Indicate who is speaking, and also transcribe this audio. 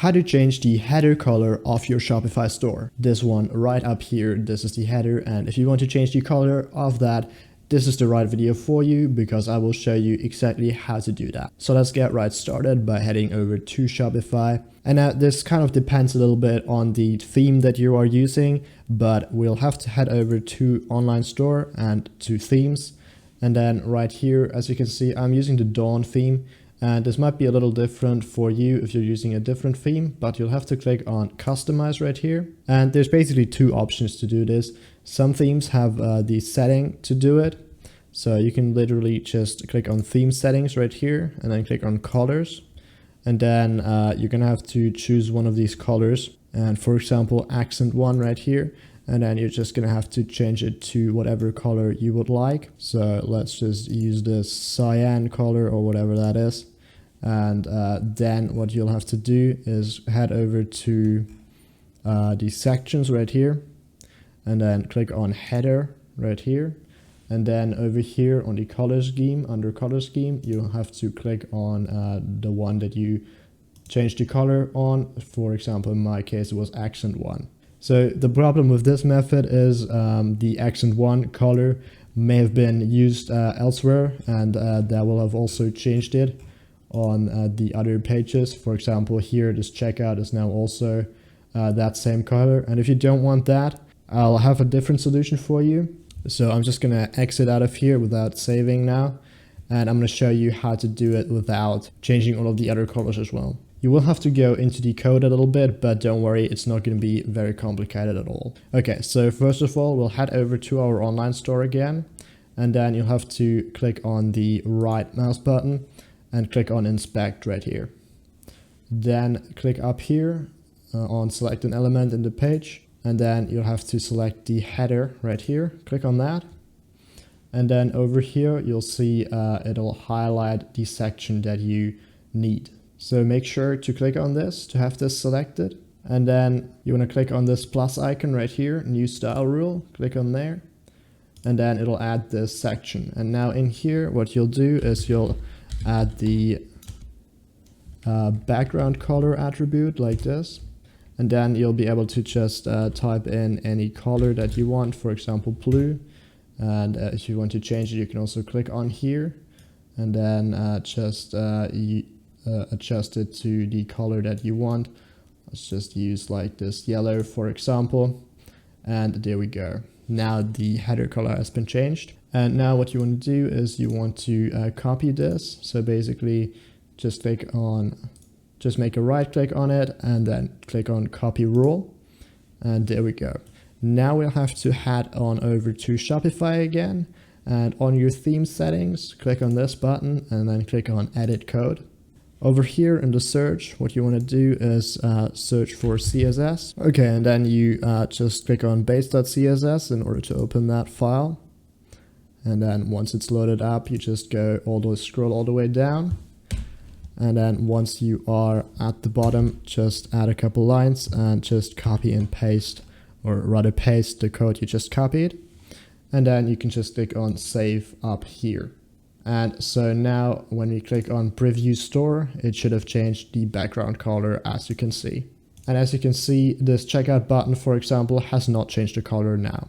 Speaker 1: how to change the header color of your Shopify store. This one right up here, this is the header, and if you want to change the color of that, this is the right video for you because I will show you exactly how to do that. So let's get right started by heading over to Shopify. And now this kind of depends a little bit on the theme that you are using, but we'll have to head over to online store and to themes. And then right here, as you can see, I'm using the Dawn theme. And this might be a little different for you if you're using a different theme, but you'll have to click on customize right here. And there's basically two options to do this. Some themes have the setting to do it. So you can literally just click on theme settings right here and then click on colors. And then you're gonna have to choose one of these colors. And for example, accent one right here. And then you're just gonna have to change it to whatever color you would like. So let's just use this cyan color or whatever that is. And then what you'll have to do is head over to the sections right here and then click on header right here. And then over here on the color scheme, under color scheme, you'll have to click on the one that you changed the color on. For example, in my case, it was accent one. So the problem with this method is the accent one color may have been used elsewhere, and that will have also changed it on the other pages. For example, here this checkout is now also that same color. And if you don't want that, I'll have a different solution for you. So I'm just gonna exit out of here without saving now. And I'm gonna show you how to do it without changing all of the other colors as well. You will have to go into the code a little bit, but don't worry, it's not going to be very complicated at all. Okay, so first of all, we'll head over to our online store again, and then you'll have to click on the right mouse button and click on inspect right here. Then click up here on select an element in the page, and then you'll have to select the header right here. Click on that. And then over here, you'll see it'll highlight the section that you need. So make sure to click on this to have this selected. And then you want to click on this plus icon right here, new style rule, click on there. And then it'll add this section. And now in here, what you'll do is you'll add the background color attribute like this. And then you'll be able to just type in any color that you want, for example, blue. And if you want to change it, you can also click on here and then just adjust it to the color that you want. Let's just use like this yellow, for example. And there we go. Now the header color has been changed. And now what you want to do is you want to copy this. So basically just make a right click on it and then click on copy rule. And there we go. Now we'll have to head on over to Shopify again. And on your theme settings, click on this button and then click on edit code. Over here in the search, what you want to do is search for CSS. Okay, and then you just click on base.css in order to open that file. And then once it's loaded up, you just scroll all the way down. And then once you are at the bottom, just add a couple lines and just copy and paste, or rather paste the code you just copied. And then you can just click on save up here. And so now when we click on preview store, it should have changed the background color, as you can see. And as you can see, this checkout button, for example, has not changed the color now.